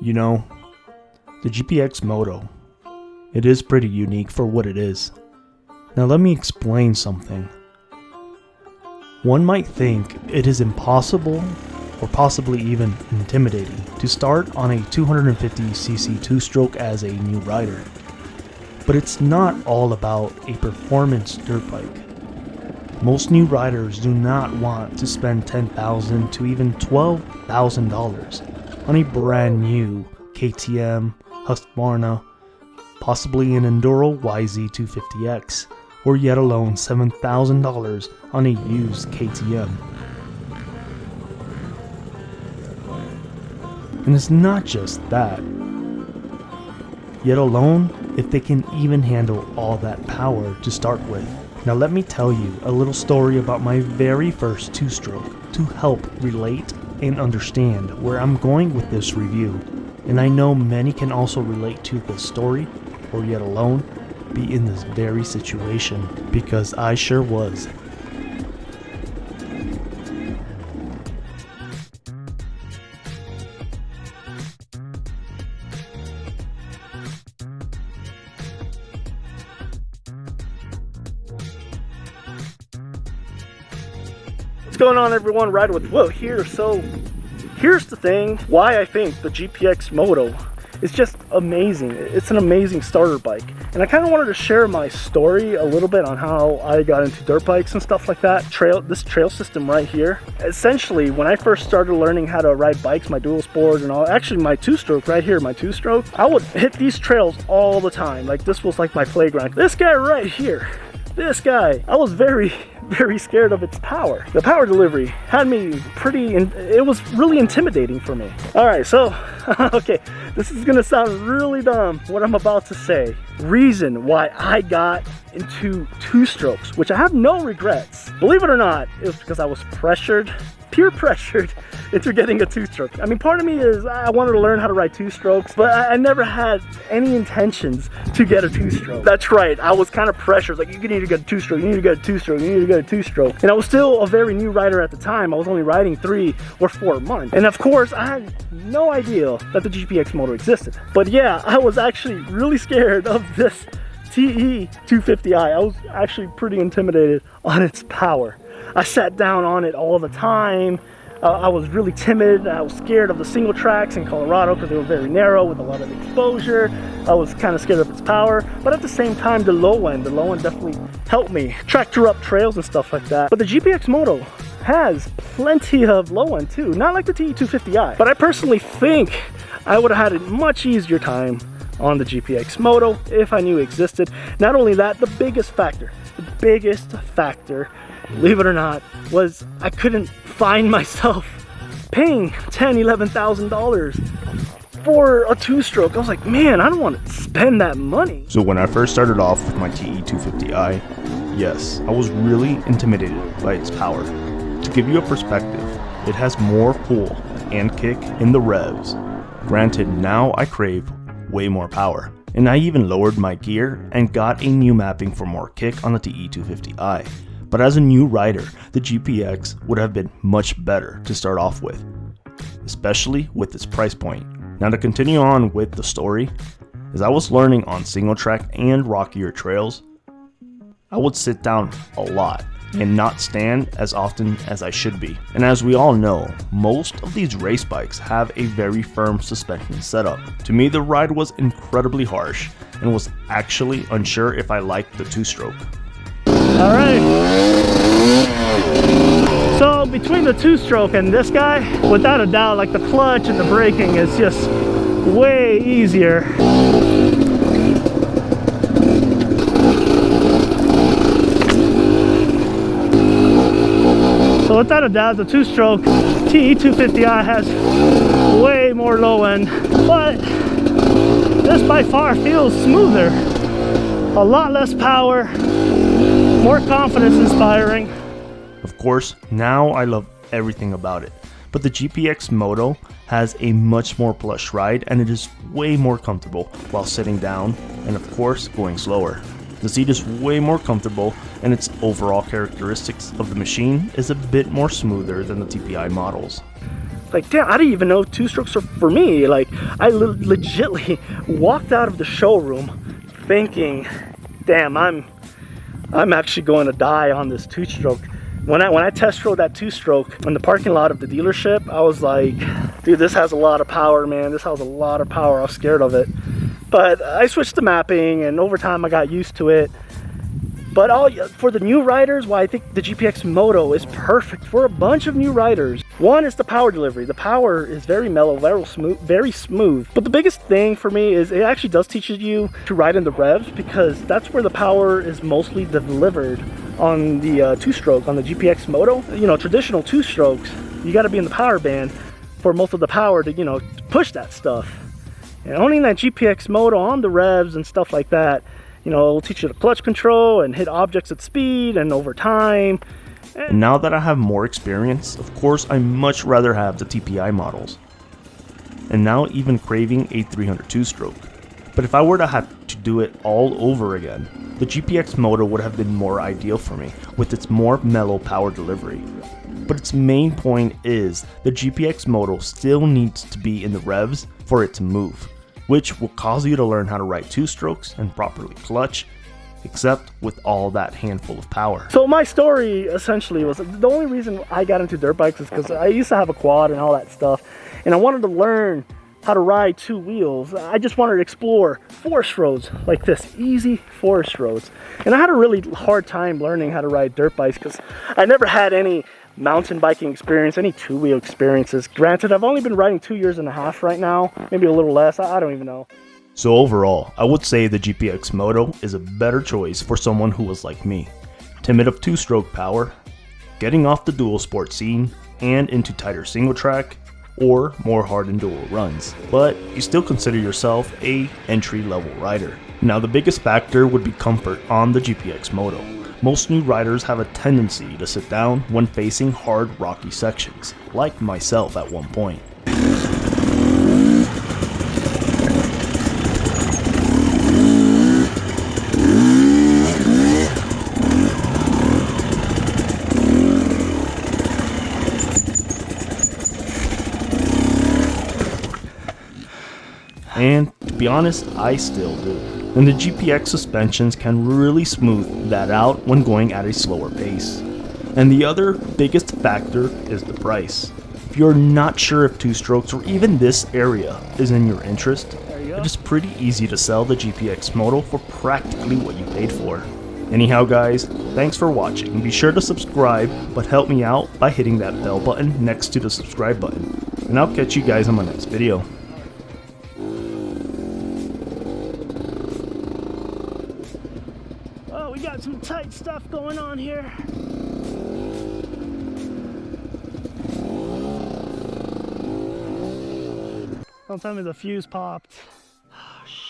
You know, the GPX Moto, it is pretty unique for what it is. Now let me explain something. One might think it is impossible or possibly even intimidating to start on a 250cc two-stroke as a new rider. But it's not all about a performance dirt bike. Most new riders do not want to spend $10,000 to even $12,000 on a brand new KTM, Husqvarna, possibly an Enduro YZ250X, or yet alone $7,000 on a used KTM. And it's not just that. Yet alone if they can even handle all that power to start with. Now let me tell you a little story about my very first two-stroke to help relate and understand where I'm going with this review. And I know many can also relate to this story, or yet alone be in this very situation, because I sure was. What's going on, everyone? Riding with Will here. So here's the thing, why I think the GPX Moto is just amazing. It's an amazing starter bike, and I kind of wanted to share my story a little bit on how I got into dirt bikes and stuff like that. This trail system right here, essentially when I first started learning how to ride bikes, my dual sport and all, actually my two-stroke right here, my two-stroke, I would hit these trails all the time. Like, this was like my playground. This guy right here, this guy, I was very scared of its power. The power delivery had me it was really intimidating for me. All right, so, okay, this is gonna sound really dumb, what I'm about to say. Reason why I got into two-strokes, which I have no regrets. Believe it or not, it was because I was peer pressured into getting a two-stroke. I mean, part of me is I wanted to learn how to ride two-strokes, but I never had any intentions to get a two-stroke. That's right, I was kind of pressured, like, you need to get a two-stroke, you need to get a two-stroke, you need to get a two-stroke. And I was still a very new rider at the time. I was only riding 3 or 4 months. And of course, I had no idea that the GPX Moto existed. But yeah, I was actually really scared of this TE 250i. I was actually pretty intimidated on its power. I sat down on it all the time. I was really timid. I was scared of the single tracks in Colorado because they were very narrow with a lot of exposure. I was kind of scared of its power, but at the same time, the low end definitely helped me tractor up trails and stuff like that. But the GPX Moto has plenty of low end too, not like the TE 250i. But I personally think I would have had a much easier time on the GPX Moto if I knew it existed. Not only that, the biggest factor, believe it or not, was I couldn't find myself paying $10,000, $11,000 for a two-stroke. I was like, man, I don't want to spend that money. So when I first started off with my TE 250i, yes, I was really intimidated by its power. To give you a perspective, it has more pull and kick in the revs. Granted, now I crave way more power, and I even lowered my gear and got a new mapping for more kick on the TE 250i. But as a new rider, the GPX would have been much better to start off with, especially with its price point. Now to continue on with the story, as I was learning on single track and rockier trails, I would sit down a lot and not stand as often as I should be. And as we all know, most of these race bikes have a very firm suspension setup. To me, the ride was incredibly harsh and was actually unsure if I liked the two-stroke. Alright, so between the two-stroke and this guy, without a doubt, like, the clutch and the braking is just way easier. So without a doubt, the two-stroke TE 250i has way more low end, but this by far feels smoother. A lot less power, more confidence inspiring. Of course, now I love everything about it, but the GPX Moto has a much more plush ride, and it is way more comfortable while sitting down and of course going slower. The seat is way more comfortable, and its overall characteristics of the machine is a bit more smoother than the TPI models. Like, damn, I didn't even know two strokes are for me. Like, I legitly walked out of the showroom thinking, damn, I'm actually going to die on this two stroke. When I test rode that two stroke in the parking lot of the dealership, I was like, dude, this has a lot of power, man. This has a lot of power. I was scared of it. But I switched to mapping, and over time I got used to it. But for the new riders, I think the GPX Moto is perfect for a bunch of new riders. One is the power delivery. The power is very mellow, very smooth. But the biggest thing for me is it actually does teach you to ride in the revs, because that's where the power is mostly delivered on the two-stroke, on the GPX Moto. You know, traditional two-strokes, you got to be in the power band for most of the power to, you know, push that stuff. And owning that GPX Moto on the revs and stuff like that, you know, it'll teach you the clutch control and hit objects at speed and over time. And now that I have more experience, of course I much rather have the TPI models. And now even craving a 300 two-stroke. But if I were to have to do it all over again, the GPX Moto would have been more ideal for me, with its more mellow power delivery. But its main point is the GPX Moto still needs to be in the revs for it to move, which will cause you to learn how to ride two strokes and properly clutch, except with all that handful of power. So my story essentially was, the only reason I got into dirt bikes is because I used to have a quad and all that stuff, and I wanted to learn how to ride two wheels. I just wanted to explore forest roads like this, easy forest roads. And I had a really hard time learning how to ride dirt bikes because I never had any mountain biking experience, any two-wheel experiences. Granted, I've only been riding 2.5 years right now, maybe a little less, I don't even know. So overall, I would say the GPX Moto is a better choice for someone who was like me, timid of two-stroke power, getting off the dual sport scene, and into tighter single track, or more hard enduro runs, but you still consider yourself a entry-level rider. Now the biggest factor would be comfort on the GPX Moto. Most new riders have a tendency to sit down when facing hard rocky sections, like myself at one point. And to be honest, I still do. And the GPX suspensions can really smooth that out when going at a slower pace. And the other biggest factor is the price. If you're not sure if two strokes or even this area is in your interest, it is pretty easy to sell the GPX Moto for practically what you paid for. Anyhow guys, thanks for watching. Be sure to subscribe, but help me out by hitting that bell button next to the subscribe button. And I'll catch you guys on my next video. We got some tight stuff going on here. Don't tell me the fuse popped. Oh, shit.